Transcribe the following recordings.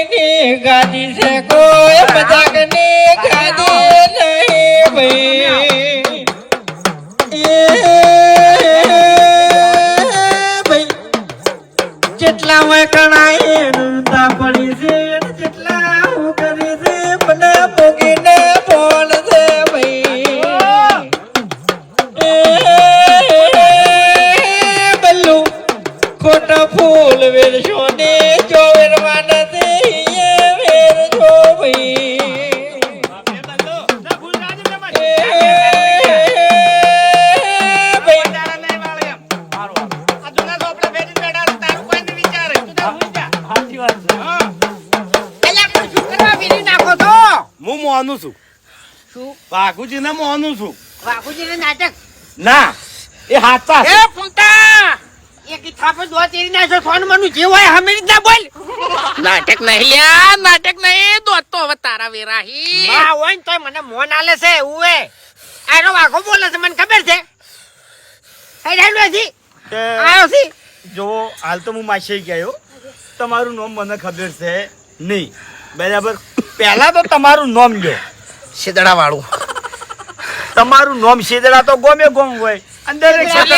ની ગાદી છે કોઈ મજાકની ગાદી નહીં ભાઈ જેટલા હોય કણાય નંદા પડી છે જેટલા હું કરી છે મને મૂકીને બોલ છે ભાઈ બલ્લુ ખોટા ફૂલ વેરશો ને જો વેરવા નથી એ વેરજો ભાઈ મોનું છું શું વાઘુજી ને મોનું છું વાઘુજીને નાટક ના એ હાચા એ ફૂંટા એક થાપે દો ચીરી નાખો ફોન મનું જે હોય હમે ના બોલ નાટક નહીં લ્યા નાટક નહીં દોત તો હવે તારા વેરાહી હા હોય ને તોય મને મોન આલે છે ઉએ આનો વાઘો બોલે છે મને ખબર છે હેડ હેડ નથી આયો છે જો હાલ તો હું માસી ગયો તમારું નામ મને ખબર છે નહીં બરાબર પહેલા તો તમારું નામ લ્યો શેદડા વાળું તમારું નામ શેદડા તો ગોમે ગોમ હોય અંદર એક ક્ષેત્ર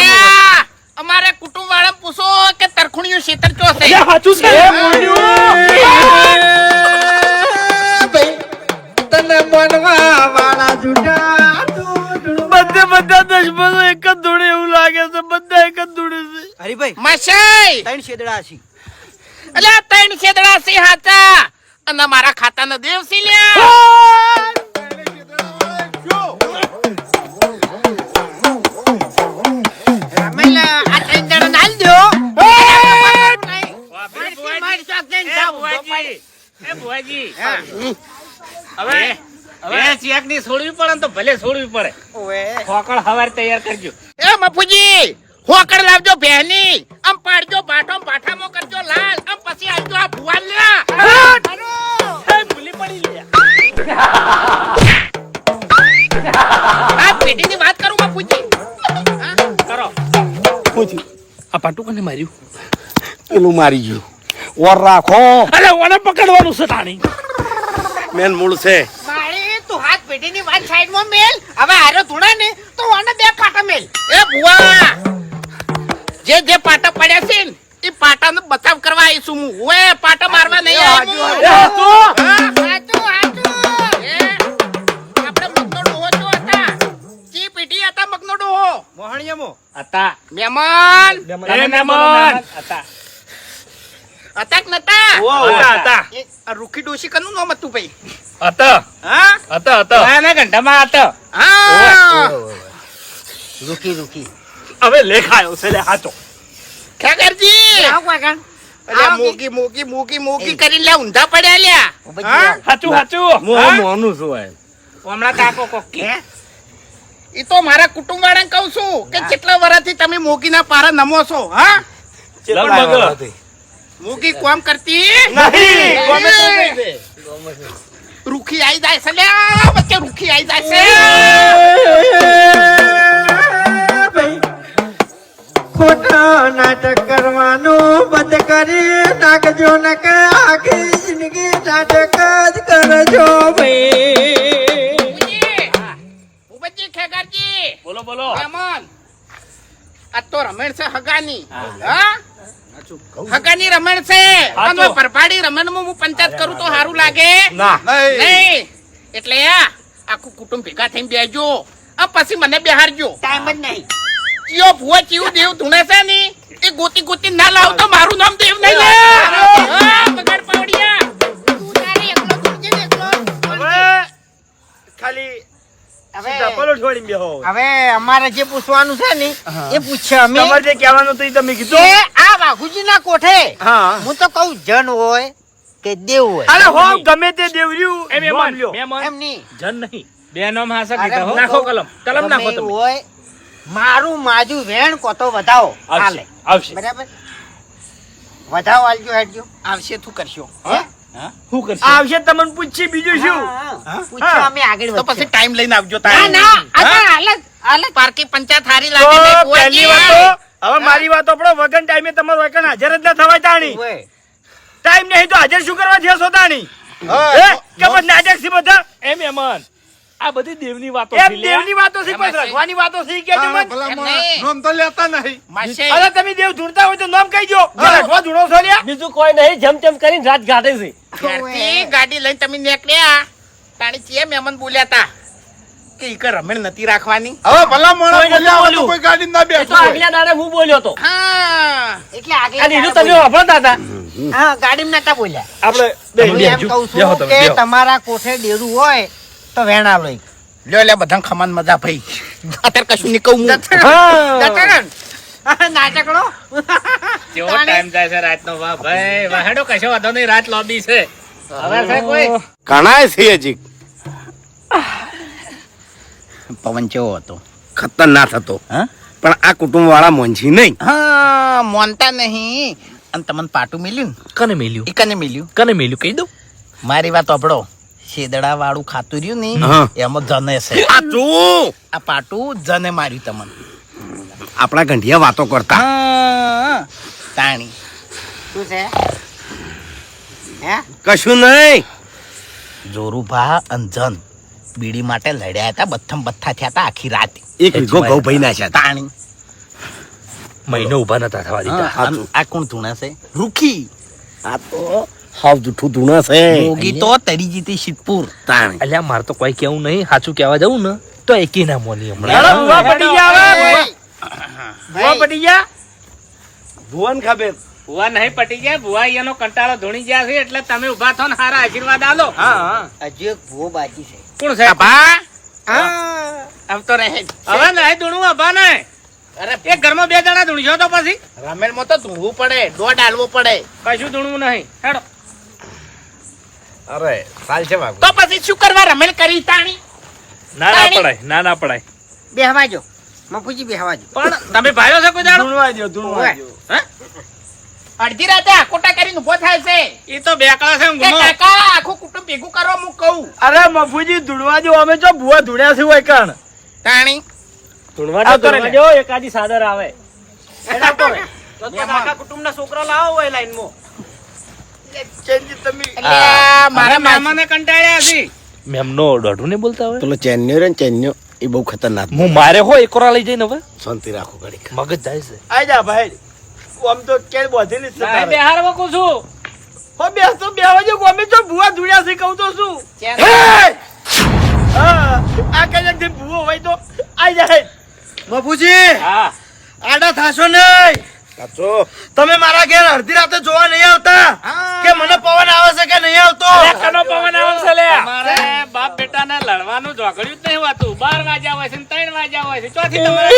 અમારે કુટુંબ વાળા પૂછો કે તરખુણિયું ક્ષેત્ર ચો છે સાચું છે ભાઈ તને મનવા વાળા જુડા બધા દુશ્મનો એક જ ધૂળે એવું લાગે છે બધા એક જ ધૂળે છે હરીભાઈ મસાઈ ત્રણ શેદડા છે અલ્યા ત્રણ શેદડા છે હાચા અને મારા ખાતાનો દેવ છે લ્યા રમેલા આ ત્રણ જણા નાલ દો છોડવી પડે તો ભલે છોડવી પડે ઓએ હોકળ હવાર તૈયાર કરજો એ મફુજી હોકળ લાવજો બહેની આમ પાડજો બાઠો બાઠામો કરજો લાલ આમ પછી આવજો આ ભુવાલ લ્યા ભૂલી પડી લ્યા આ પેટીની વાત કરું મફુજી કરો આ પાટું કને માર્યું પેલું મારી ગયું ઓર રાખો અરે ઓને પકડવાનું છે તાણી મેન મૂળ છે મારી તું હાથ પેટીની વાત સાઈડમાં મેલ હવે આરો ધૂણા ને તો ઓને બે પાટા મેલ એ ભુવા જે જે પાટા પડ્યા છે ને એ પાટાનો બચાવ કરવા આવીશું હું ઓએ પાટા મારવા નહીં આવી હું. હાચું હાચું એ, આપણે મગનો ડોહો જો હતા ચી પીટી હતા મગનો ડોહો મોહણીયામો હતા મહેમાન હતા કે નતા હતા એ આ રૂખી ડોશી કનું નામ હતું ભાઈ હતા હા હતા ના ઘંટામાં હતા હા રૂકી રૂકી હવે લેખાયો છે લે હાચો ખેગરજી આવ કાકા અલ્યા મોગી કરીને લે ઊંધા પડ્યા લ્યા હા? હાચું મોનું છું હમણાં કાકો કોક કે ઈ તો મારા કુટુંબ વાળાને કહું છું કે કેટલા વર્ષથી તમે મોગીના પારા નમો છો હા મોગી કોમ કરતી નહીં ગમે તો નહીં દે રૂખી આઈ જાય છે લ્યા વચ્ચે રૂખી આઈ જાય છે ભાઈ ખોટા નાટક કરવાનું બંધ કરી નાખજો ન કે આખી જિંદગી નાટક જ કરજો ભાઈ ઉબજી ખેગરજી બોલો બોલો મહેમાન આ તો રમેણ છે હગાની હા હગાની રમણ છે અને પરભાડી રમણમાં હું પંચાયત કરું તો સારું લાગે ના નહીં એટલે આખું કુટુંબ ભેગા થઈને બેસજો આ પછી મને બેહારજો ટાઈમ જ નહીં ચિયો ભુવા ચિયું દેવ ધૂણે છે ને એ ગોતી ગોતી ના લાવ તો મારું નામ દેવ નહીં લે હા, બગાડ પાવડિયા તું તારે એકલો તું જે એકલો હવે ખાલી હવે ડબલો છોડીને બેહો હવે અમારે જે પૂછવાનું છે ને એ પૂછે અમે તમારે જે કહેવાનું હતું એ તમે કે કીધું આ બાઘુજી ના કોઠે હા હું તો કહું જન હોય કે દેવ હોય અરે હો ગમે તે દેવર્યું નામ લ્યો. એમ નહીં જન નહીં બે નામ હાસા અરે કીધા હો. હું નાખો કહું, કલમ કલમ નાખો ગમે તમે હોય મારું માજુ વેણ કોતો વધાવો હાલે આવશે બરાબર વધાવો આલજો હેડજો આવશે તું કરશો હે? શું કરશે આવશે તમને પૂછી બીજું શું પૂછો અમે આગળ તો પછી વધશે. ટાઈમ લઈને આવજો ના તારે ના આ હાલત હાલત પાર્કી પંચાયત હારી તો લાગે છે પહેલી વાત તો હવે મારી વાત આપણો વગન ટાઈમે તમારો વગન હાજર જ ના થવાય તાણી હોય. ટાઈમ નહીં તો હાજર શું કરવા થયા સોતાની હા, હે કે બસ નાટક છે બધા એમ એમન આ બધી દેવની વાતો એમ છે લે. દેવની વાતો છે પણ રખવાની વાતો છે કે હા, મને ભલા એમ માણસ, નહીં. નોમ તો લેતા નહીં. માસે અરે તમે દેવ ઢૂંઢતા હોય તો નામ કહી દો રખવા ઢૂંઢો છો લ્યા બીજું કોઈ નહીં જમ તેમ કરીને રાત ગાઢે છે ઘેરથી ગાડી લઈને તમે નીકળ્યા તાણી ચીએ મહેમાન બોલ્યા તા કે ઈ કઈ રમેણ નથી રાખવાની. હવે ભલા માણસ કોઈ નતું બોલ્યા હોય તો બોલ્યું. કોઈ ગાડી ના એ તો બેઠું હોય. આગલા દાડે હું બોલ્યો તો હા એટલે આગળ અને એનું તમે વાપરતા હતા હા ગાડીમાં નતા બોલ્યા આપણે હું એમ કહું છું કે તમારા કોઠે ડેરું હોય તો વેણા લો લ્યો લે બધા ખમાન મજા ભાઈ અત્યારે કશું નહીં કહું હું. નાટકડો કેવો ટાઈમ જાય છે રાતનો વાહ ભાઈ વાહેડો કશો વાંધો નહીં રાત લોબી છે હવે છે કોઈ ઘણાય છે હજી પવન કેવો હતો ખતરનાક હતો હા? પણ આ કુટુંબ વાળા મોંજી નહીં હા મોનતા નહીં અને તમને પાટું મિલ્યું કને મેલ્યું ને ઈ કને મિલ્યું કને મેલ્યું કહી દઉં મારી વાત સાંભળો શેદડા વાળું ખાતું રહ્યું ને હા. એમાં જને છે સાચું આ પાટું જને માર્યું તમને આપણા ગંઢિયા વાતો કરતા હા તાણી શું છે હે કશું નહીં જોરુભા અને જન બીડી માટે લડ્યા હતા બથમ બથ્થા થયા હતા આખી રાત એક વીઘો ઘઉં ભાઈ નાખ્યા હતા. તાણી મહિનો ઉભા નતા થવા દીધા સાચું. આ કોણ ધૂણા છે રૂખી આ તો હાવ જૂઠું ધૂણા છે મોગી તો તરી જીતી શિવપુર તાણે અલ્યા મારે તો કોઈ કેવું નહીં સાચું કહેવા જવું ને તો એકે ના મોની હમણાં હેડો ભૂવા પડી ગયા હવે ભૂવા પડી ગયા ભુવન ખબર ભુવા નહીં પટી ગયા ભુવા એનો કંટાળો ધોણી ગયા છે એટલે તમે ઉભા થો ને સારા આશીર્વાદ આલો હા હા હજુ એક ભૂવો બાકી છે કોણ છે ભા હા આમ તો રહે જ. હવે નહીં ધૂણું અભા ને અરે એક ઘરમાં બે જણા ધૂણશો તો પછી રમેલમાં તો ધૂળવું પડે દોડ આલવો પડે કશું ધૂણવું નહીં હેડો અરે ચાલ છે બાબુ તો પછી શું કરવા રમેલ કરી તાણી ના પડાય ના પડાય બેહવા જો મફુજી બેહવા જો પણ તમે ભાઈઓ છે કોઈ દાડો ધૂણવા દો ધૂણવા દો અડધી રાતે આકોટા કરીને ઉભો થાય છે એ તો બેકળા છે કે ઊંઘમાં. કાકા આખું કુટુંબ ભેગું કરો હું કહું અરે મફુજી ધૂણવા દો અમે જો ભૂવા ધૂણ્યા છે હોય કણ તાણી ધૂણવા આવતો રે. જો એકાદી સાદર આવે આખા કુટુંબના છોકરા લાવો હોય લાઈનમાં અલ્યા, મારા મારા મામાને કંટાળ્યા છે મેમનો દોઢું ને બોલતા હોય પેલો ચેન્યો રે ને ચેન્યો એ બહુ ખતરનાક હું મારે હો એકોરા લઈ જઈને હવે શાંતિ રાખો ઘડી મગજ જાય છે આઈ જા ભાઈ આમ તો કેળ બોધેલી જ છે તારે. બેહાર વકું છું હો બેસ તો બેહવા જો અમે જો ભૂવા ધૂણ્યા છે કહું તો શું ચેન. હા આ કઈ જગ્યાએ ભૂવો હોય તો આઈ જાય બાપુજી હા આડા થાશો નહીં સાચો તમે મારા ઘેર અડધી રાતે જોવા નહીં આવતા કે મને પવન આવે છે કે નહીં આવતો કનો પવન આવશે લે તમારે બાપ બેટાને લડવાનું ઝઘડ્યું જ નહીં હોતું 12 વાગ્યા હોય છે ને 3 વાગ્યા હોય છે ચોથી તમારે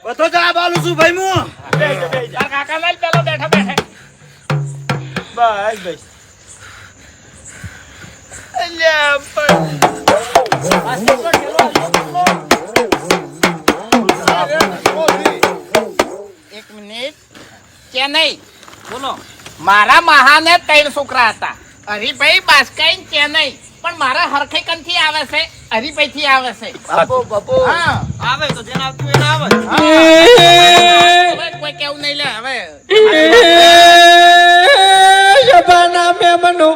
બધો જવાબ આલું છું ભાઈ હું તાર કાકા લાલ પેલો બેઠા બેઠા બસ બસ અલ્યા પણ એક મિનિટ ચેન્નઈ બોલો મારા મહાને 3 છોકરા હતા હરિભાઈ બાસ્કાઈ ચેન્નઈ પણ મારા હરખઈ કંથી આવે છે હરિભાઈ થી આવે છે બાપો બાપો હા આવે તો જેને આવતું એને આવે હવે કોઈ કેવું નહીં લે હવે જબાના મેમનો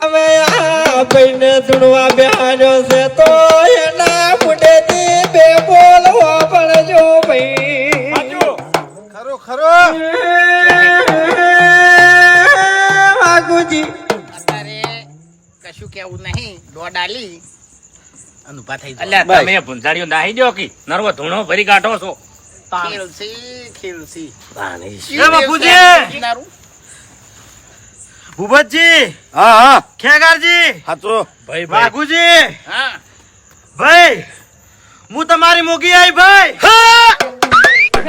હવે આ ભાઈને ધૂણવા બેહાડ્યો છે તો એના મુંડેથી બે બોલવા પડજો ભાઈ ખરો ખરો વાઘુજી અત્યારે કશું કેવું નહીં દોડ આલી અને ઊભા થઈ જાઓ. અલ્યા તમે ભૂંજાડીઓ નાહી દો કી નરવો ધૂણો ભરી કાઢો છો ખેલસી એ બાપુજી ભૂપતજી હા હા ખેગારજી સાચો ભાઈ વાઘુજી હા ભાઈ હું તમારી મોગી આવી ભાઈ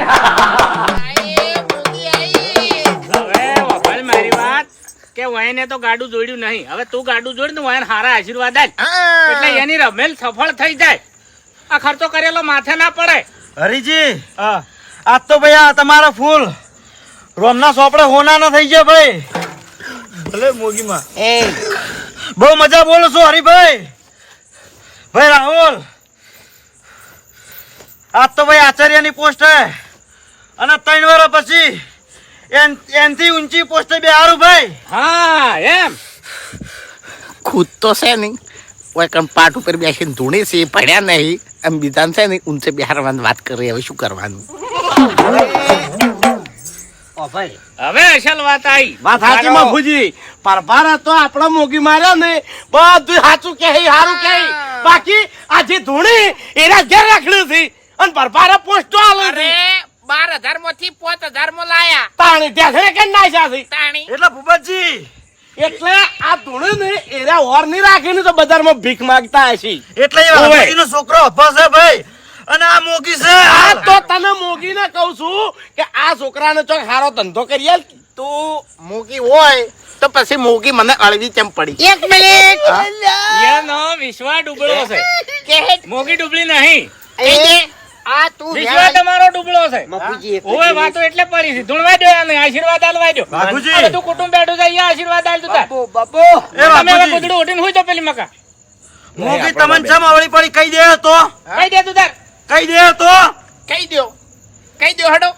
આઈ, મોદી આઈ. હવે વફાળ મારી વાત કે વયને તો ગાડું જોડ્યું નહીં હવે તું ગાડું જોડ ને વયને હારા આશીર્વાદ આલ હા. એટલે એની રમેલ સફળ થઈ જાય આ ખર્ચો કરેલો માથે ના પડે હરીજી આજ તો ભાઈ આ તમારા ફૂલ રોમના સોપડે હોના ના થઈ ગયા ભાઈ ભલે મોગીમાં એ બહુ મજા બોલું છું હરીભાઈ ભાઈ રાહુલ આજ તો ભાઈ આચાર્યની પોસ્ટ હે અને 3 વર્ષ પછી એનથી ઊંચી પોસ્ટે બેહારું ભાઈ. હા એમ ખુદ તો છે નહીં ઓય કણ પાટ ઉપર બેસીને ધૂણી છે ભણ્યા નહીં એમ બીજા છે ને ઊંચે બિહારવાની વાત કરી હવે શું કરવાનું હવે અસલ વાત આવી વાત સાચી મફુજી પરભારા તો આપણા મોગી માર્યા ને બધું સાચું કે સારું કે બાકી આજે ધૂણી એના ઘેર રાખડ્યું છે અને પરભારા પોસ્ટો આલે છે અરે 12,000 માંથી 5,000 માં લાયા તાણી ઢેખડે કે નાખ્યા છે તાણી એટલે ભૂપતજી એટલે આ ધૂણી ને એના ઓર નહીં રાખીને તો બજારમાં ભીખ માંગતા હશે એટલે એ ઓવે. વાઘુજીનો છોકરો અભા છે ભાઈ અને આ મોગી છે આ તો તને મોગીને કહું છું કે આ છોકરાને ચોક સારો ધંધો કરીએ તું મોગી હોય તો પછી મોગી મને અળવી કેમ પડી 1 મિનિટ એનો વિશ્વા ડૂબળો છે કે મોગી ડૂબળી નહીં આ તું વિશ્વા તમારો ડૂબળો છે મફુજી એક ઓય વાતો એટલે પડી છે ધૂણવા દો અને આશીર્વાદ આલવા દો વાઘુજી. આ બધું કુટુંબ બેઠું છે અહીંયા આશીર્વાદ આલ તું તાર બાપુ એ તમે હવે વાઘુજી, કુદડું ઉઠીને હુઈ જાઓ પેલી મકા મોગી તમને ચમ આવડી પડી કહી દે તો કઈ દે તું તાર કહી દે તો કહી દો હડો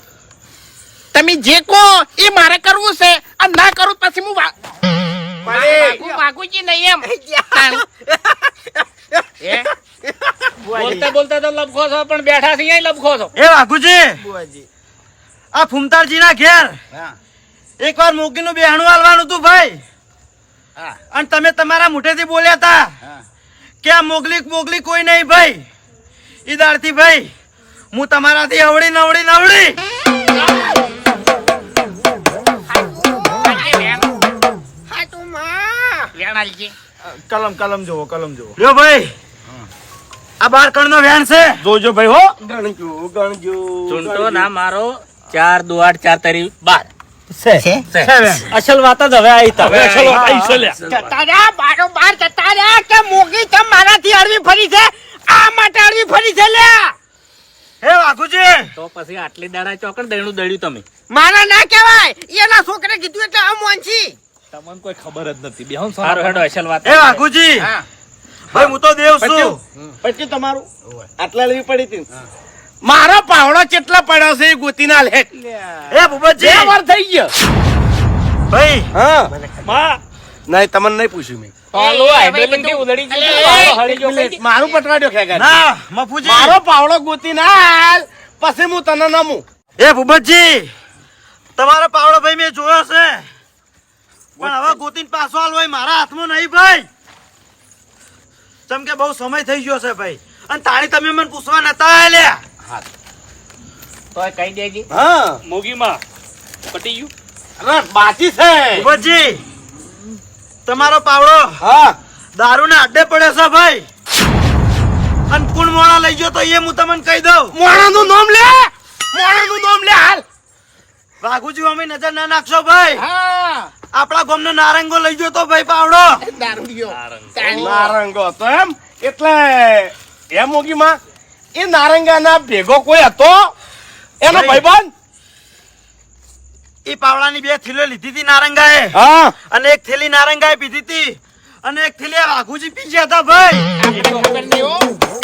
તમે જે કહો એ મારે કરવું છે અને ના કરું પછી હું વાગુજી નહીં એમ બોલતા બોલતા તો લબખો છો પણ બેઠા છે અહીંયા લબખો છો એ વાઘુજી આ ફૂમતારજી ના ઘેર એકવાર મોગી નું બેહણું આલવાનું હતું ભાઈ અને તમે તમારા મુઠેથી બોલ્યા હતા કે આ મોગલી કોઈ નહીં ભાઈ ઈ દાડથી ભાઈ હું તમારાથી અવળી નવડી કલમ જોવો લ્યો ભાઈ આ 12 કણ નો વેણ છે જોજો ભાઈ હો ચૂંટો ના મારો 4 2 8 4 તારી 12 છે વેણ. અસલ વાત જ હવે આવી હવે અસલ વાત આવી છે લ્યા. જતાર્યા બારોબાર જતાર્યા કે મોગી ચમ મારાથી અડવી ફરી છે આ માટે અડવી ફરી છે લ્યા હે વાઘુજી તો પછી આટલી દાડા ચોકડ દયણું દળ્યું તમે મારા ના કહેવાય એના છોકરે કીધું એટલે આ મોનસી તમને કોઈ ખબર જ નથી બેહો સારું હેડો અસલ વાત હે વાઘુજી ભાઈ હું તો દેવ છું પછી તમારું આટલા લેવી પડી હતી મારો પાવડો કેટલા પડ્યો છે એ ગોતીના લે હે ભૂપતજી 2 વાર થઈ ગયો ભાઈ હા માં નહીં તમને નહીં પૂછ્યું મેં હાલો હાઇડ્રોલિક થી ઉલડી ગઈ પાવડો હળી ગયો કઈ મારું પટવાડ્યો ખેગા ના મફુજી મારો પાવડો ગોતી ના પછી હું તને નમું એ ભૂપતજી તમારો પાવડો ભાઈ મેં જોયો છે પણ હવે ગોતીને પાછો આલ હોય મારા હાથમાં નહીં ભાઈ ચમ કે બહુ સમય થઈ ગયો છે ભાઈ અને તાળી તમે મને પૂછવા નતા આલ્યા તો કહી દેજી હા મોગીમાં પટી ગયું અરે બાકી છે ભૂપતજી તમારો પાવડો હા દારૂના અડ્ડે પડ્યો છે ભાઈ અને કુણ મોણા લઈ ગયો તો એ હું તમને કહી દઉં મોણાનું નામ લે મોણાનું નામ લે હાલ વાઘુજી અમે નજર ના નાખશો ભાઈ હા આપણા ગામનો નારંગો લઈ ગયો તો ભાઈ પાવડો દારૂડિયો નારંગો તો એમ એટલે એમ મોગીમાં એ નારંગાના ભેગો કોઈ હતો એનો ભાઈ. ભાઈબંધ એ પાવડાની 2 થેલીઓ લીધી હતી નારંગાએ હા અને 1 થેલી નારંગાએ પીધી હતી અને 1 થેલી આ વાઘુજી પી ગયા હતા ભાઈ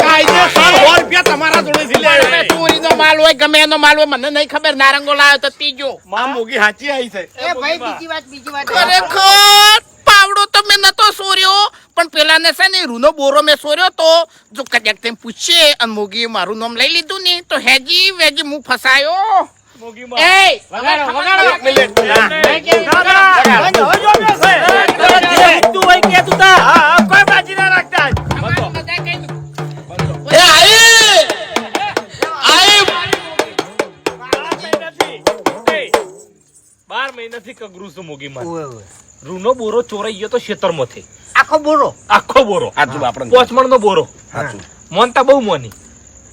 કાયદેસર 100 રૂપિયા તમારા જોડેથી લે ચોરીનો માલ હોય ગમે એનો માલ હોય મને નહીં ખબર નારંગો લાવ્યો તો ત્રીજો માં મોગી સાચી આવી છે એ ભાઈ બીજી વાત ખરેખર પાવડો તો મેં નતો સોર્યો પણ પેલાને છે ને રૂનો બોરો મેં સોર્યો તો જો કદાચ તેમ પૂછે અને મોગીએ મારું નામ લઈ લીધું ને તો હેજી વેજી હું ફસાયો મોગીમાં એ વગાડો વગાડો એક મિનિટ તું હોય કે તું તા હા કોઈ બાજી ના રાખતા એ આઈ આઈ 12 મહિનાથી કગરું છું મોગીમાં રૂનો બોરો ચોરાઈ ગયો તો ખેતરમાંથી આખો બોરો આખો બોરો હાચું આપણને પોચમણ નો બોરો હાચું મોનતા બહુ મોની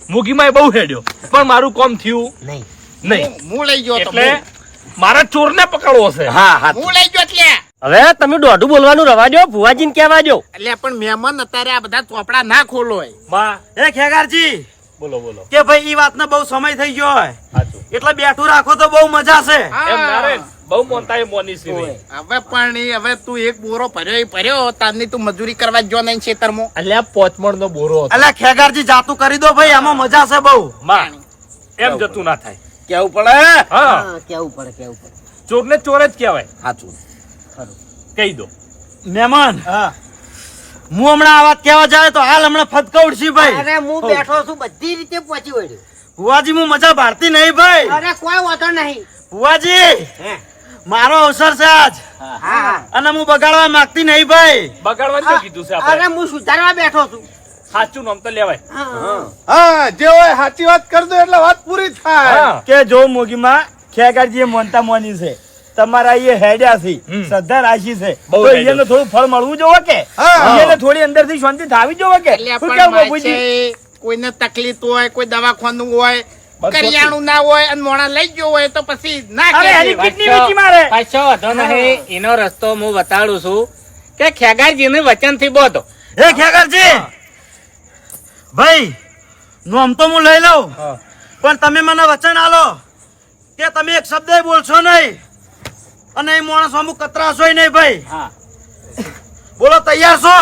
મોગીમાં બહુ હેડ્યો પણ મારું કામ થયું નહીં નહીં હું લઈ ગયો તો એટલે મારા ચોરને પકડવો છે હા હા હું લઈ ગયો એટલે હવે તમે દોઢું બોલવાનું રવા દો ભુવાજીને કહેવા દો એટલે પણ મહેમાન અત્યારે આ બધા ચોપડા ના ખોલો હોય માં એ ખેગારજી બોલો બોલો કે ભાઈ ઈ વાતનો બહુ સમય થઈ ગયો હોય સાચું એટલે બેઠું રાખો તો બહુ મજા છે એમ નારે બહુ મોનતા એ મોની છે નહીં. હવે પણ હવે તું એક બોરો ભર્યો તારની તું મજૂરી કરવા જો નહીં ખેતરમાં એટલે આ પોચમણ નો બોરો હતો એટલે ખેગારજી જાતું કરી દો ભાઈ આમાં મજા છે બહુ માં એમ જતું ના થાય કેવું પડે હા કેવું પડે ચોરને ચોર જ કહેવાય. સાચું. કહી દો. મહેમાન હા. હું હમણાં આ વાત કહેવા જાય તો હાલ હમણાં ફતકવડશી ભાઈ. અરે હું બેઠો છું બધી રીતે પહોંચી વળ્યો. ભુવાજી હું મજા ભારતી નહીં ભાઈ. અરે કોઈ વાંધો નહીં. ભુવાજી મારો અવસર છે આજ હા અને હું બગાડવા માંગતી નહીં ભાઈ. બગાડવાનું શું કીધું છે આપણે? અરે હું સુધારવા બેઠો છું. સાચું નામ તો લેવાય. હા જે હોય સાચી વાત કરી દો એટલે વાત પૂરી થાય. હા. કે જો મોગીમાં ખેગારજી મોનતા મોની છે તમારા એ હેડ્યા છે શ્રદ્ધા રાશિ છે બહુ તો હેડ્યો. એને થોડું ફળ મળવું જોવે કે હા. એને થોડી અંદરથી શાંતિ થાવી જોવે કે એટલે શું પણ કેવું માય બાપુજી? છે, કોઈને તકલીફ હોય, કોઈ દવાખાનું હોય, બસ કરિયાણું ના હોય અને મોણા લઈ ગયો હોય તો પછી ના અરે કહેવાય. એની કિડની વેચી મારે. પાછો વાંધો નહીં. એનો રસ્તો હું બતાડું છું કે ખેગારજીને વચનથી બોધો. હે ખેગારજી ભાઈ નોમ તો હું લઈ લઉં પણ તમે મને વચન આલો કે તમે એક શબ્દ બોલશો નહીં અને એ માણસ અમુક કતરાશો નહીં ભાઈ. હા. બોલો તૈયાર છો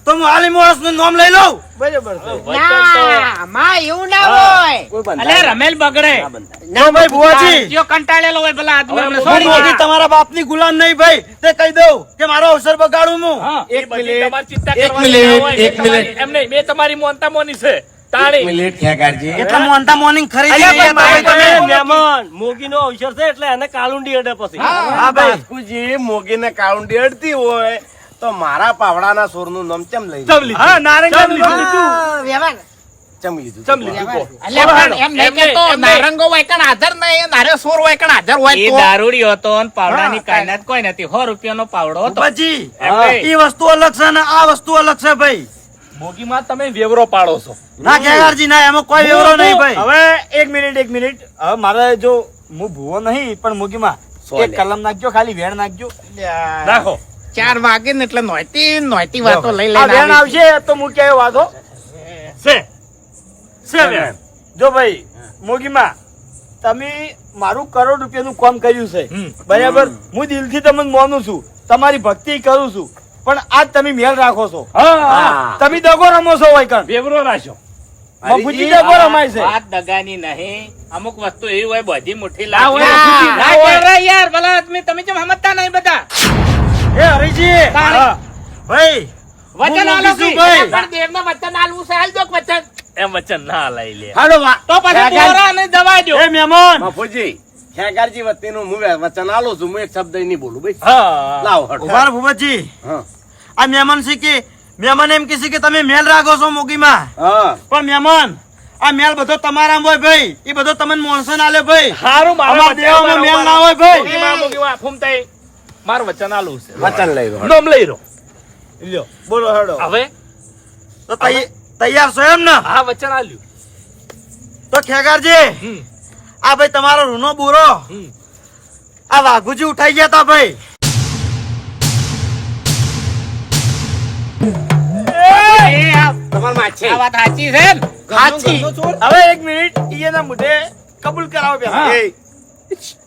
તો હું હાલી માણસ નું નામ લઈ લઉં. ના માં એવું ના હોય. અલે રમેલ બગડે. ના ભાઈ ભુવાજી જો કંટાળેલો હોય ભલા આદમી અમને હું સોરી મોદી તમારા બાપની ગુલામ નહીં ભાઈ તે કહી દઉં કે મારો અવસર બગાડું હું. હા, એ એક બધી મિનિટ, તમારી ચિંતા એક કરવાની મિનિટ, ના હોય. એક મિનિટ. એમ નહીં, મેં તમારી મોનતા મોની છે તાળી. મિનિટ ખેગારજી. એટલે મોનતા મોર્નિંગ ખરીદી અલ્યા રહ્યા પણ હતા તમે તમે. મોગીનો અવસર છે એટલે એને કાલુંડી અડે પછી હા ભાઈ બાસ્કુજી મોગીને કાઉન્ટી અડતી હોય તો મારા પાવડાના સોરનું નામ ચમ લઈ ચમ લીધું. હા નારંગી હા, વ્યવહાર. ચમ લીધું ચમ લીધું કહો. એટલે પણ એમ નહીં કહેતો, એમ નહીં. નારંગો હોય કણ હાજર નહીં, નારે સોર હોય કણ હાજર હોય એ તો. દારૂડિયો હતો અને પાવડાની કાયનાત કોઈ નથી. 100 રૂપિયાનો પાવડો હતો. ભુવાજી એમ નહીં. એ વસ્તુ અલગ છે ને આ વસ્તુ અલગ છે ભાઈ. મોગીમાં તમે વેવરો પાડો છો. ના ખેગારજી ના એમાં કોઈ વ્યવહાર નહીં ભાઈ. હવે એક મિનિટ હવે મારે જો હું ભૂવો નહીં પણ મોગીમાં એક કલમ નાખજો ખાલી વેણ નાખજો નાખો. 4 વાગે ને એટલે નોયતી વાતો લઈ આ લઈને વેણ આવી. આવશે તો હું ક્યાંય વાંધો છે વેણ. જો ભાઈ મોગીમાં તમે મારું કરોડ રૂપિયાનું કામ કર્યું છે બરાબર હું દિલથી તમને માનું છું તમારી ભક્તિ કરું છું પણ આજ તમે મેલ રાખો છો હા, તમે દગો રમો છો હોય કણ વેવરો રાખ્યો. મફુજી દગો રમાય છે વાત દગાની નહીં. અમુક વસ્તુ એવી હોય બધી મુઠ્ઠી ના હોય, લાગે. ના ના હોય. કહેવાય યાર ભલા આદમી. તમે કેમ સમજતા નહીં બધા? એ હરીજી તાળી. ભાઈ વચન હું આલો મોગી છું કી. ભાઈ. પણ દેવને વચન આલવું છે, આલ દો વચન. એમ વચન ના લઈ લે. હાલો વા તો પછી બોરા ને દવા દ્યો. એ મહેમાન બાપુજી ખેગારજી વતીનું હું વચન આલું છું હું એક શબ્દ નહીં બોલું ભાઈ હા. લાવો હટો. ઉભા રહો ભુવાજી હા આ મહેમાન છે કે મહેમાન એમ કે છે કે તમે મેલ રાખો છો મોગીમાં હા પણ મહેમાન આ મેલ બધો તમારા હોય ભાઈ એ બધો તમને મોણસો ના લે ભાઈ. હારું મારો અમારા દેવામાં મેલ ના હોય ભાઈ. મોગીમાં મોગીમાં ફૂમતાઈ. મારું વચન આલું છે. વચન લઈ લો નામ લઈ રહ્યો. લ્યો બોલો હેડો હવે તો તૈયાર છો એમ ને આ વચન આલ્યું. તો ખેગારજી હમ. આ ભાઈ તમારો રૂનો બુરો હમ. આ વાઘુજી ઉઠાઈ ગયા તા ભાઈ. તમાર માછે આ વાત સાચી છે ને? સાચી હવે એક મિનિટ એના મુઢે કબૂલ કરાવો પેલા એ,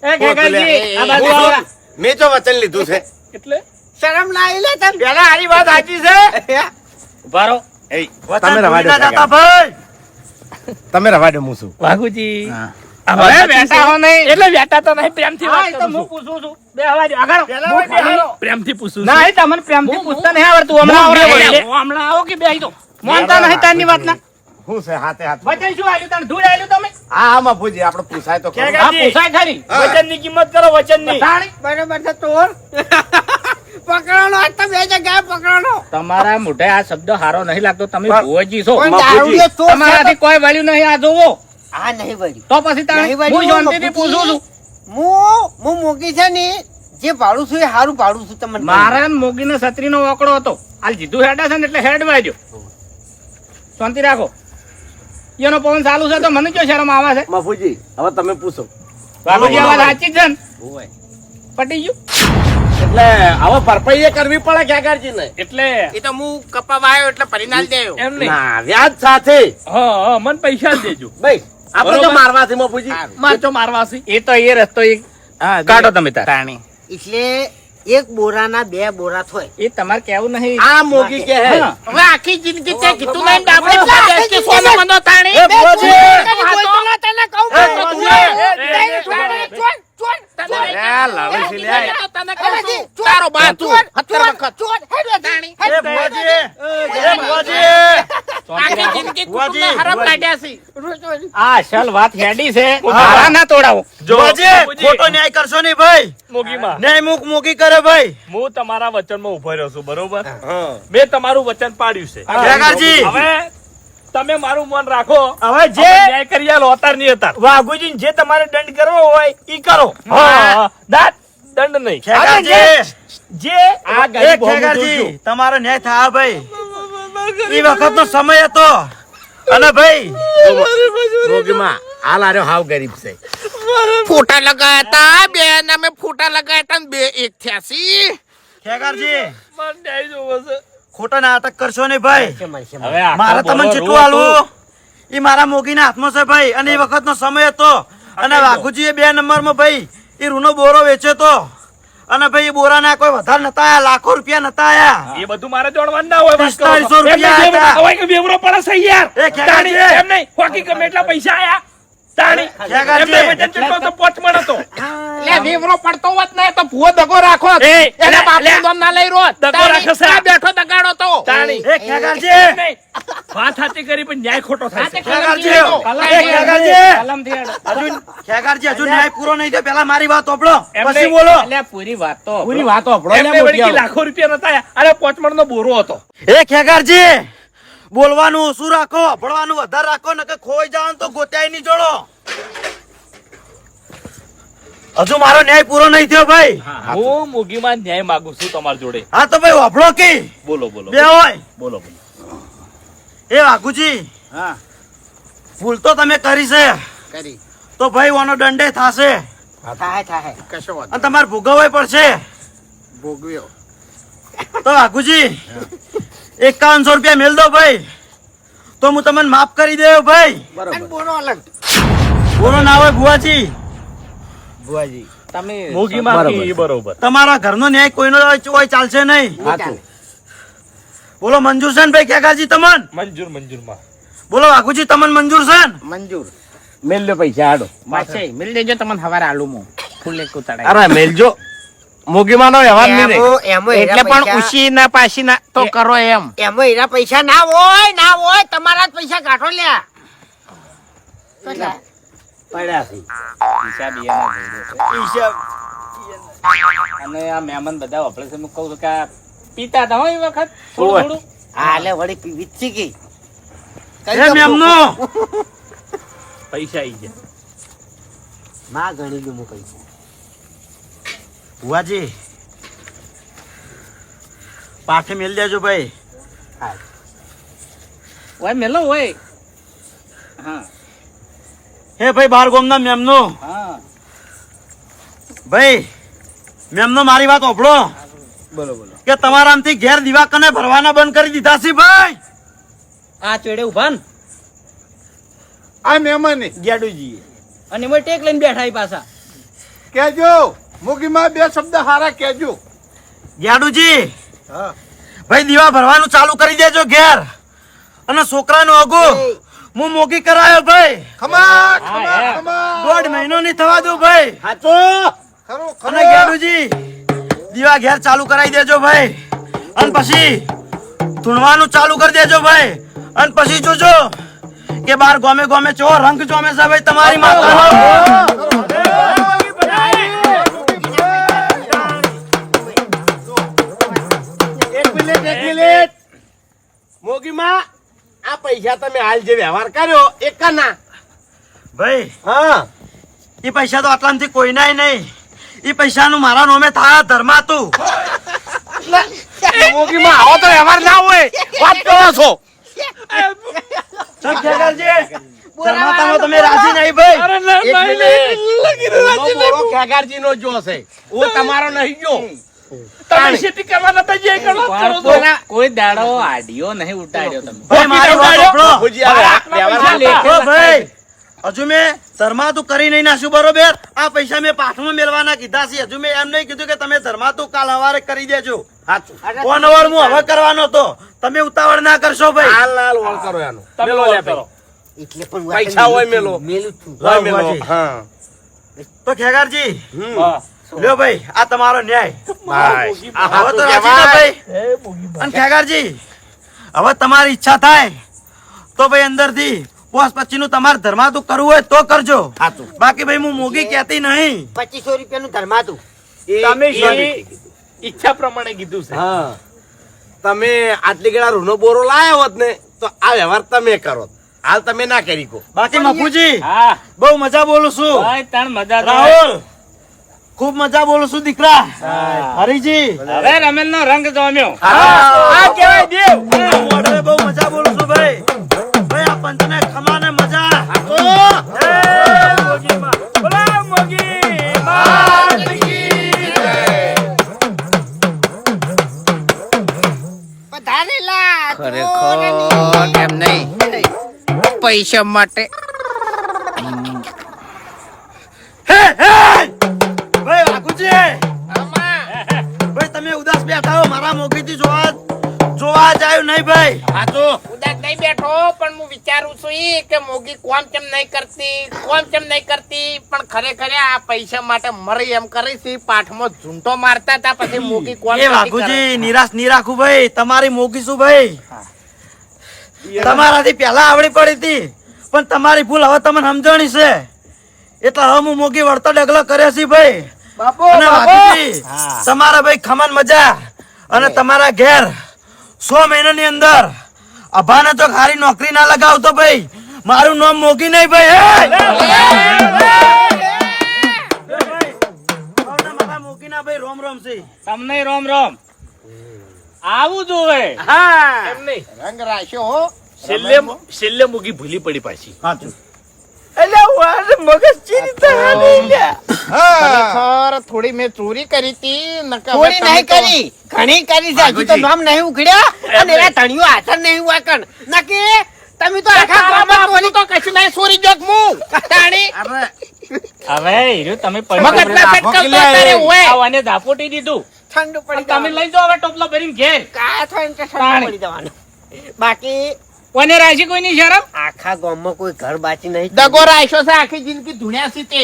એ ખેગારજી, આ બાજુ હું આવો. શું? મેં તો વચન લીધું છે એટલે શરમ ના આવી લે તને. પેલા આરી વાત સાચી છે ઉભા રહો. એ, વચન તમે રવા ભૂલી દો ના જતા કાકા. ભાઈ. તમે રવા દો હું શું વાઘુજી હા. હવે બેઠા હો નહીં. એટલે બેઠા તો નહીં, પ્રેમથી હા, વાત એ તો કરું હું છું. પૂછું છું. બે હવા દે, આગળ. પેલા હોય બેહારો. પ્રેમથી પૂછું ના, છું. એ તમને પ્રેમથી પૂછતા નહીં આવડતું. હમણાં આવડે હું એટલે. હું હમણાં આવો કે બેહી દો. માનતા નહીં તારની વાતના. શું છે હાથે હાથ વચન શું આવ્યું તને? ધૂળ આવ્યું તમે? હા બાપુજી આપણે પૂછાય તો ખરું. ખેગાર- હા, પૂછાય ખરી. વચનની કિંમત કરો વચનની તાણી. બરોબર છે તોર. પકડવાનો આજ તો બે જગ્યાએ પકડવાનો. તમારા મોઢે આ શબ્દ હારો નહીં લાગતો. તમે પણ- ભુવોજી છો. પણ બાપુજી, દારૂડિયો ચોર છે તમારાથી તો- કોઈ વેલ્યુ નહીં. આ જોવો આ નહીં વળ્યું. તો પછી તાણે નહીં વળ્યું, હું શાંતિથી બાપુજી. પૂછું છું. હું મોગી છે ને જે ભાડું છું એ સારું ભાડું છું તમને. મારા ને મોગીને છત્રીનો ઓકડો હતો. હાલ જીધું હેડા છે ને એટલે હેડ વાજો. શાંતિ રાખો. એનો પવન ચાલુ છે તો મને ક્યાં શરમ આવે છે? બાપુજી હવે તમે પૂછો વાઘુજી આ વાત સાચી જ છે ને? પટી ગયું. એટલે હવે ભરપાઈ કરવી પડે ખેગારજી ને એટલે એ તો હું કપાવા આવ્યો એટલે પરિણામ દેયો. એમ નહીં. ના વ્યાજ સાથે હા મને પૈસા જ દેજો. ભાઈ આપણે તો બરોબર. મારવા છે બાપુજી માર તો મારવા છે. એ તો એ રસ્તો એ કાઢો તમે તાર. એટલે એક બોરાના બે બોરા થોય. એ તમારે કેવું નહીં. આ મોગી કે હે હા. હવે આખી જિંદગી તે કીધું નહીં ડાબડે પેલા કે સોનો મનો તાણી. એ ભુવાજી! તને કહું એ છું. ભુવાજી! નહીં, છોડ, છોડ, છોડ. અરે, લડો બાતું હતર વખત તાણી એ ભુવાજી આખી જિંદગી કુટુંબને હરામ કાઢ્યા છે આ અસલ વાત હેડી છે મારા ના તોડાવો ભુવાજી ખોટો ન્યાય કરશો નહીં ભાઈ મોગીમાં ન્યાય મૂકી કરે ભાઈ હું તમારા વચનમાં ઉભો રહ્યો છું બરોબર મેં તમારું વચન પાડ્યું છે ખેગારજી હવે તમે મારું મન રાખો હવે જે ન્યાય કરી આલો અતાર ની અતાર વાઘુજી જે તમારે દંડ કરવો હોય ઈ કરો દાંત દંડ નહીં ખેગારજી જે આ એ ગરીબ હોમું ખેગારજી જોજો. તમારો ન્યાય થાય ભાઈ એ વખતનો સમય હતો અને ભાઈ મોગીમાં હાલ આર્યો હાવ ગરીબ છે ફોટા લગાયા તા બે નામે ફોટા લગાયા તા ને બે એક થયા છે ખેગારજી મને ન્યાય જોવો છે. ખોટા નાટક કરશો નહીં ભાઈ હવે આખો મારે તમને બોલો જેટલું રોતું. હાલવું એ મારા મોગીના હાથમાં છે ભાઈ અને એ વખતનો સમય હતો અને વાઘુજીએ 2 નંબરમાં ભાઈ એ રૂનો બોરો વેચ્યો તો અને ભાઈ એ બોરાના કોઈ વધારે નતા આયા લાખો રૂપિયા નતા આયા એ બધું મારે જોડવાનું ના હોય વાત કરો. 4500 રૂપિયા એમને હતા. હોય કે બેવરો પડે છે યાર એ ખેગારજી. તાણી એમ નહીં હોકી ગમે એટલા પૈસા આયા તાણી ખેગારજી. એમને વચન ચૂકવો તો 5 મણ હતો લે વેવરો પડતો હોત ને તો ભૂવો દગો રાખો એ, એના લે, બાપનું લે. નામ ના લઈ રોત દગો તાણી, રાખે છે. આ બેઠો દગાડો તો તાણી એ ખેગારજી એમ નહીં. વાત સાચી કરી પણ ન્યાય ખોટો થાય છે. ખેગારજી કલમ એ ખેગારજી કલમથી હેડો. હજુ ખેગારજી હજુ ન્યાય પૂરો નહીં થયો પેલા મારી વાત ઓપડો એમ પછી નહીં. બોલો અલ્યા પૂરી વાત તો પૂરી વાતો આપણો એમને વળી કે લાખો રૂપિયા નતા આયા અરે 5 મણનો બોરો હતો એ ખેગારજી બોલવાનું ઓછું રાખો ભણવાનું વધારે રાખો નકર ખોઈ જાવ તો ગોત્યાય નહીં જોડો હજુ મારો ન્યાય પૂરો નહીં થયો ભાઈ હું મોગીમાં ન્યાય માંગુ છું તમારી જોડે હા તો ભાઈ વાપડો કે બોલો બોલો બે હોય બોલો બોલો એ વાઘુજી ભૂલ તો તમે કરી છે કરી તો ભાઈ ઓનો દંડે થાશે થાય કશો વાત અને તમારે ભોગવવું પડશે ભોગવ્યો તો વાઘુજી 5100 રૂપિયા મેલ દો ભાઈ તો હું તમને માફ કરી દેવ ભાઈ અને બોનો અલગ બોલો ના હોય ભુવાજી ભુવાજી તમે મોગીમાં કી બરોબર તમારા ઘરનો ન્યાય કોઈનો હોય ચાલશે નહીં બોલો મંજૂર છે ને ભાઈ ખેગારજી તમન મંજૂર મંજૂરમાં બોલો વાઘુજી તમને મંજૂર છે ને મંજૂર મેલ્યો પૈસા હાડો પાછે મિલ દેજો તમને હવારે આલું હું ફૂલે કુતાડા અરે મેલજો મોગીમાં નો વ્યવહાર નહીં રે. એટલે પણ ઉશી ના પાછી ના તો કરો એમ એમાં એના પૈસા ના હોય તમારા જ પૈસા કાઢો લ્યા પડ્યા છે હિસાબ એનો ભર્યો છે. અને આ મહેમાન બધા વાપરે છે હું કહું છું કે આ પીતા હતા હો એ વખત થોડું થોડું હાલે વળી પીવી જ છે કે એમ એમનો પૈસા આવી ગયા માં ગણી દઉં પૈસા ભુવાજી પાઠે મેલ દેજો ભાઈ ઓય મેલો ઓય હા હે ભાઈ બાર ગોમના મેમનો હા ભાઈ મેમનો મારી વાત ઓભળો બોલો બોલો કે તમારા આમથી ઘેર દીવા કને ભરવાના બંધ કરી દીધા છે ભાઈ આ ચેડે ઉભા ને આ મહેમાન ગેડુજી અને એમાં ટેક લઈને બેઠા ઈ પાછા કેજો મુગીમાં 2 શબ્દ હારા કેજો યાડુજી હા ભાઈ દીવા ભરવાનું ચાલુ કરી દેજો ઘેર અને છોકરાનો અગો હું મોગી કરાયો ભાઈ ખમા ખમા ખમા 1.5 મહિનો નહીં થવા દઉં ભાઈ સાચો ખરો અને ખરો ગેડુજી દીવા ઘેર ચાલુ કરાવી દેજો ભાઈ અને પછી ધૂણવાનું ચાલુ કરી દેજો ભાઈ અને પછી જોજો કે બાર ગોમે ગોમે ચો રંગ જોમે છે ભાઈ તમારી માતાનો એક મિનિટ મોગીમાં આ પૈસા તમે હાલ જે વ્યવહાર કર્યો એ કના ભાઈ હા એ પૈસા તો આટલામાંથી કોઈનાય નહીં એ પૈસાનું મારા નોમે થાય ધર્માતું મોગીમાં આવો તો વ્યવહાર ના હોય વાત કરો છો ચલ ખેગારજી ધર્માતામાં તમે રાજી નહીં ભાઈ એક મિનિટ બોલો ખેગારજી નો જો છે હું તમારો નહીં જો તમે ખેતી કરવા નતા જઈ કરો પણ કોઈ દાડો આડિયો નહીં ઉડાડ્યો તમે ભાઈ મારી વાત સાંભળો. ભુજી આવે વ્યવહાર ઓ ભાઈ હજુ મેં ધર્માતું કરી નહીં નાખ્યું બરોબર આ પૈસા મેં પાઠમાં મેળવાના કીધા છે હજુ મેં એમ નહીં કીધું કે તમે ધર્માતું કાલ સવારે કરી દેજો ફોન અવર હું હવે કરવાનો તો તમે ઉતાવળ ના કરશો ભાઈ હાલ હાલ વળ કરો એનું તમે મેલો વળ લે કરો. એટલે પણ પૈસા હોય મેલો મેલું છું હોય મેલો ભુવાજી. હા તો ખેગારજી હમ. હા લ્યો ભાઈ આ તમારો ન્યાય હવે તો રાજી ના ભાઈ અને ખેગારજી હવે તમારી ઈચ્છા થાય તો ભાઈ અંદરથી પોસ પછીનું તમારે ધર્માતું કરવું હોય તો કરજો બાકી ભાઈ હું મોગી કહેતી નહીં 2500 રૂપિયાનું ધર્માતું તમે ઈચ્છા પ્રમાણે કીધું છે તમે આટલી ગળા રૂનો બોરો લાયા હોત ને તો આ વ્યવહાર તમે કરો હાલ તમે ના કરી કો બાકી મફુજી હા બહુ મજા બોલું છું ભાઈ તણ મજા તો રાહુલ ખૂબ મજા બોલું છું દીકરા હરીજી હવે રમેલ નો રંગ જોમ્યો આ કેવાય દેવ મોઢે બહુ મજા બોલું છું ભાઈ ભાઈ આ પંચને ખમાને મજા પધારેલા ખરેખર એમ નહીં પૈસા માટે ભાઈ વાઘુજી ભાઈ તમે ઉદાસ બેઠા હો મારા મોગીથી જોવા જાયું નહીં ભાઈ ઉદાસ નહીં બેઠો પણ હું વિચારું છું ઈ કે મોગી કોમ કેમ નહીં કરતી પણ ખરેખર આ પૈસા માટે મરી એમ કરી છે પાઠમાં ઝૂંટો મારતા હતા પછી મોગી કોમ એ વાઘુજી નિરાશ નહીં રાખું ભાઈ તમારી મોગી શું ભાઈ તમારાથી પહેલા આવડી પડી હતી પણ તમારી ભૂલ હવે તમને સમજણી છે એટલે હવે હું મોગી વળતો ડગલો કર્યો છે ભાઈ અને વાઘુજી તમારા ભાઈ ખમન મજા અને તમારા ઘેર 100 મહિનાની અંદર અભાને જો ખારી નોકરી ના લગાવતો ભાઈ મારું નામ મોગી નહીં ભાઈ મારા મોગી ના ભાઈ રોમ રોમ છે તમને રોમ રોમ આવું જોવે એમ નહીં રંગ રાખ્યો હો છેલ્લે મૂકી ભૂલી પડી પાછી સાચું ખરેખર થોડી મેં ચોરી કરી હતી નકર હવે થોડી તમે નહીં તો- કરી ઘણી કરી છે હજી તો નામ નહીં ઉખડ્યા અને એના ધણીઓ હાજર નહીં વાકણ નકી તમે તો આખા ગામમાં બાપુ તો કશું નહીં ચોરી જોક મું તાણી હવે હીરો તમે મગજના ફટકલતો તારે હોય. આવવાને ઝાપોટી દીધું ઠંડુ પડી તમે લઈ જાઓ હવે ટોપલો ભરીને ઘેર કાયા થાય ને ઠંડુ પડી જવાનું બાકી કોને રાશી કોઈની શરમ આખા ગામમાં કોઈ ઘર બાકી નહીં દગો રાખ્યો છે આખી જિંદગી ધૂણ્યા છે તે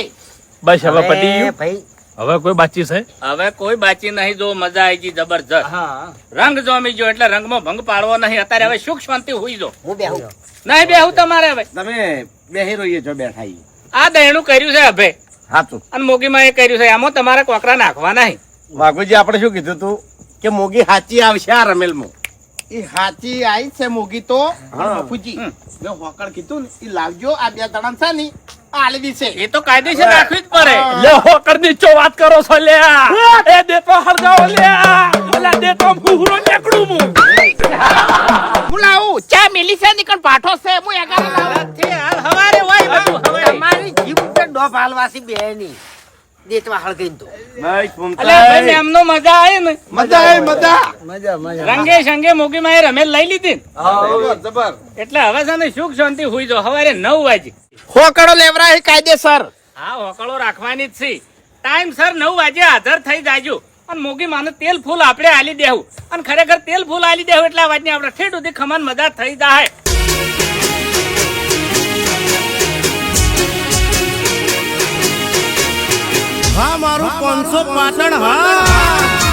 બસ હવે પટી હવે ગયું ભાઈ હવે કોઈ બાકી છે હવે કોઈ બાચી નહીં જો મજા આવી ગઈ જબરજસ્ત રંગ જોમી ગયો એટલે રંગમાં ભંગ પાડવો નહીં અત્યારે હવે સુખ શાંતિ હોઈ જો હું બેહું નહીં બેહું તમારે હવે તમે બેહી રહીએ છો બેઠા આ દહેણું કર્યું છે હવે સાચું અને મોગીમાં એ કર્યું છે આમાં તમારે કોકરા નાખવા નહીં વાઘુજી આપણે શું કીધું તું કે મોગી હાચી આવશે આ રમેલમાં એ હાચી આવી છે મોગી તો બાપુજી મેં હોકળ કીધું ને એ લાવજો આ બે દડા છે ને આલી દીશે એ તો કાયદેસર રાખવી જ પડે લે હોકળ ની ચો વાત કરો છો લે એ દેતો હળગાવો લે ઓલા દેતો હુહરો નેકડું મુ હું લાવું ચા મિલી છે નીકળ પાઠો છે હું એગારે લાવું હવારે હોય બધું હવે તમારી જીભ ઉપર ડોફ હાલવાસી બે ની દેતવા હળગઈને તો અલે ભાઈ એમનો મજા આવી ને મજા રંગે સંગે મોગીમાં એ રમેલ લઈ લીધી ને. જબર એટલે હવે છે ને સુખ શાંતિ હોઈ જો હવારે 9 વાગે હોકડો લેવરાય કાયદેસર હા હોકળો રાખવાની જ છે ટાઈમ સર 9 વાગે હાજર થઈ જાજો અને મોગી માને તેલ ફૂલ આપણે આલી દેવું અને ખરેખર તેલ ફૂલ આલી દેવું એટલે આ વાતની આપણે ઠેઠ સુધી ખમણ મજા થઈ જાય હા મારું 500 પાટણ હા